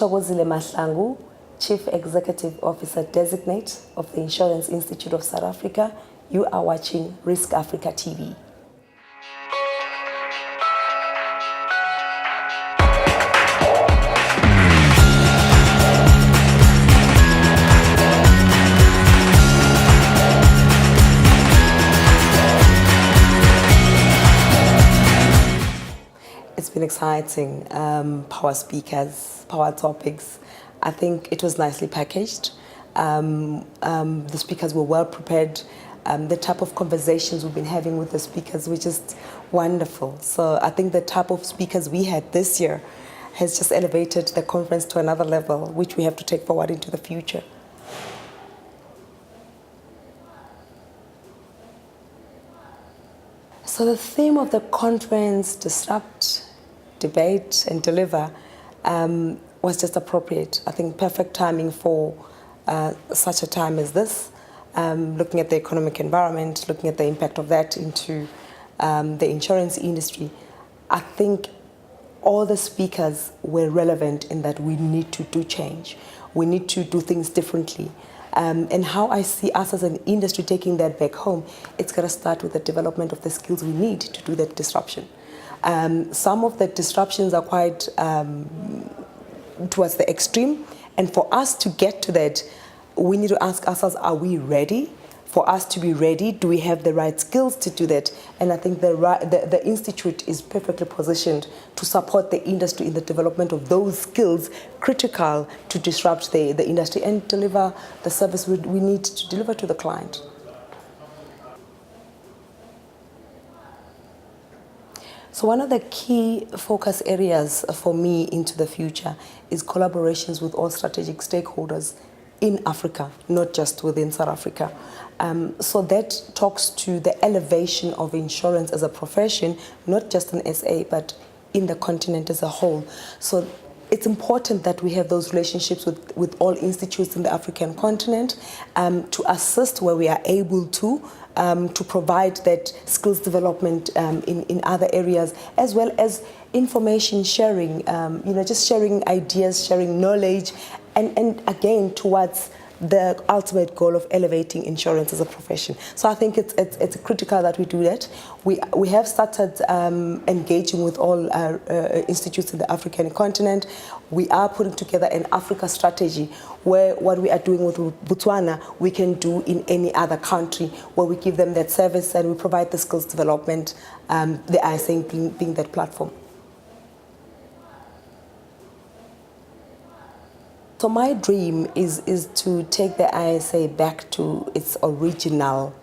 Thokozile Mahlangu, Chief Executive Officer Designate of the Insurance Institute of South Africa. You are watching Risk Africa TV. It's been exciting. Power speakers, power topics. I think it was nicely packaged. The speakers were well prepared. The type of conversations we've been having with the speakers were just wonderful. So I think the type of speakers we had this year has just elevated the conference to another level, which we have to take forward into the future. So the theme of the conference, Disrupt, Debate and Deliver, was just appropriate. I think perfect timing for such a time as this, looking at the economic environment, looking at the impact of that into the insurance industry. I think all the speakers were relevant in that we need to do change. We need to do things differently. And how I see us as an industry taking that back home, it's got to start with the development of the skills we need to do that disruption. Some of the disruptions are quite towards the extreme, and for us to get to that, we need to ask ourselves, are we ready? For us to be ready, do we have the right skills to do that? And I think the Institute is perfectly positioned to support the industry in the development of those skills critical to disrupt the industry and deliver the service we need to deliver to the client. So one of the key focus areas for me into the future is collaborations with all strategic stakeholders in Africa, not just within South Africa. So that talks to the elevation of insurance as a profession, not just in SA, but in the continent as a whole. So it's important that we have those relationships with all institutes in the African continent to assist where we are able to provide that skills development in other areas, as well as information sharing, just sharing ideas, sharing knowledge, and again, towards the ultimate goal of elevating insurance as a profession. So I think it's critical that we do that. We have started engaging with all institutes in the African continent. We are putting together an Africa strategy where what we are doing with Botswana, we can do in any other country, where we give them that service and we provide the skills development, the IISA being that platform. So my dream is to take the IISA back to its original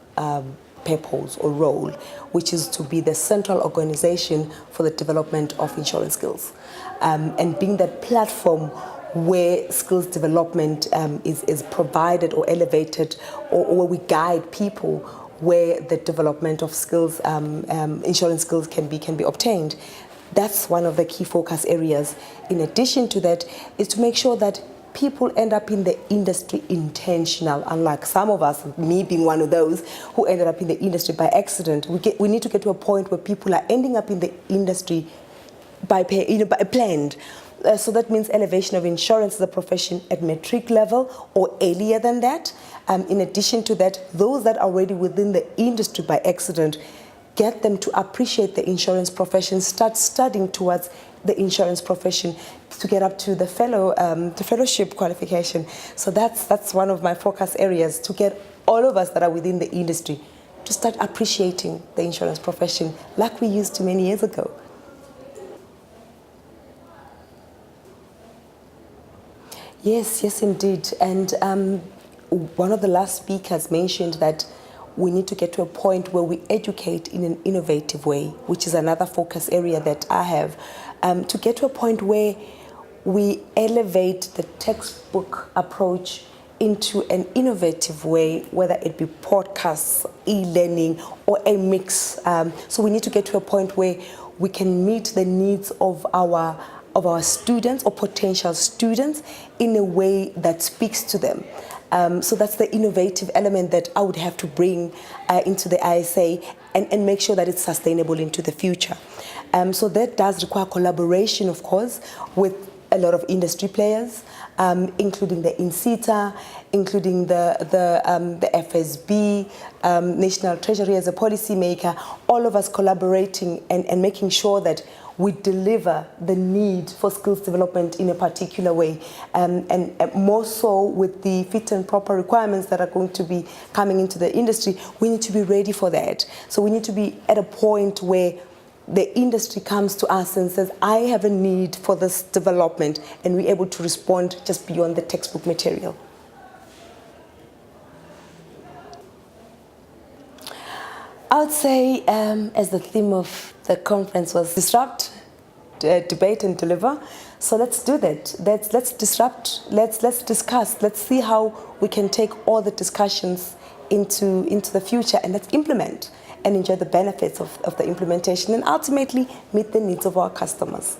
purpose or role, which is to be the central organization for the development of insurance skills, and being that platform where skills development is provided or elevated, or where we guide people where the development of skills, insurance skills can be obtained. That's one of the key focus areas. In addition to that, is to make sure that people end up in the industry intentional, unlike some of us, me being one of those who ended up in the industry by accident. We need to get to a point where people are ending up in the industry by planned. So that means elevation of insurance as a profession at matric level or earlier than that. In addition to that, those that are already within the industry by accident, get them to appreciate the insurance profession, start studying towards the insurance profession to get up to the fellowship qualification. So that's one of my focus areas, to get all of us that are within the industry to start appreciating the insurance profession like we used to many years ago. Yes, indeed. And one of the last speakers mentioned that we need to get to a point where we educate in an innovative way, which is another focus area that I have, to get to a point where we elevate the textbook approach into an innovative way, whether it be podcasts, e-learning, or a mix. So we need to get to a point where we can meet the needs of our students or potential students in a way that speaks to them. So that's the innovative element that I would have to bring into the IISA and make sure that it's sustainable into the future. So that does require collaboration, of course, with a lot of industry players, including the IISA, including the FSB, National Treasury as a policy maker, all of us collaborating and making sure that we deliver the need for skills development in a particular way, and more so with the fit and proper requirements that are going to be coming into the industry. We need to be ready for that. So we need to be at a point where the industry comes to us and says, I have a need for this development, and we're able to respond just beyond the textbook material. I would say, as the theme of the conference was disrupt, debate and deliver. So let's do that. Let's disrupt, let's discuss, let's see how we can take all the discussions into the future, and let's implement and enjoy the benefits of the implementation, and ultimately meet the needs of our customers.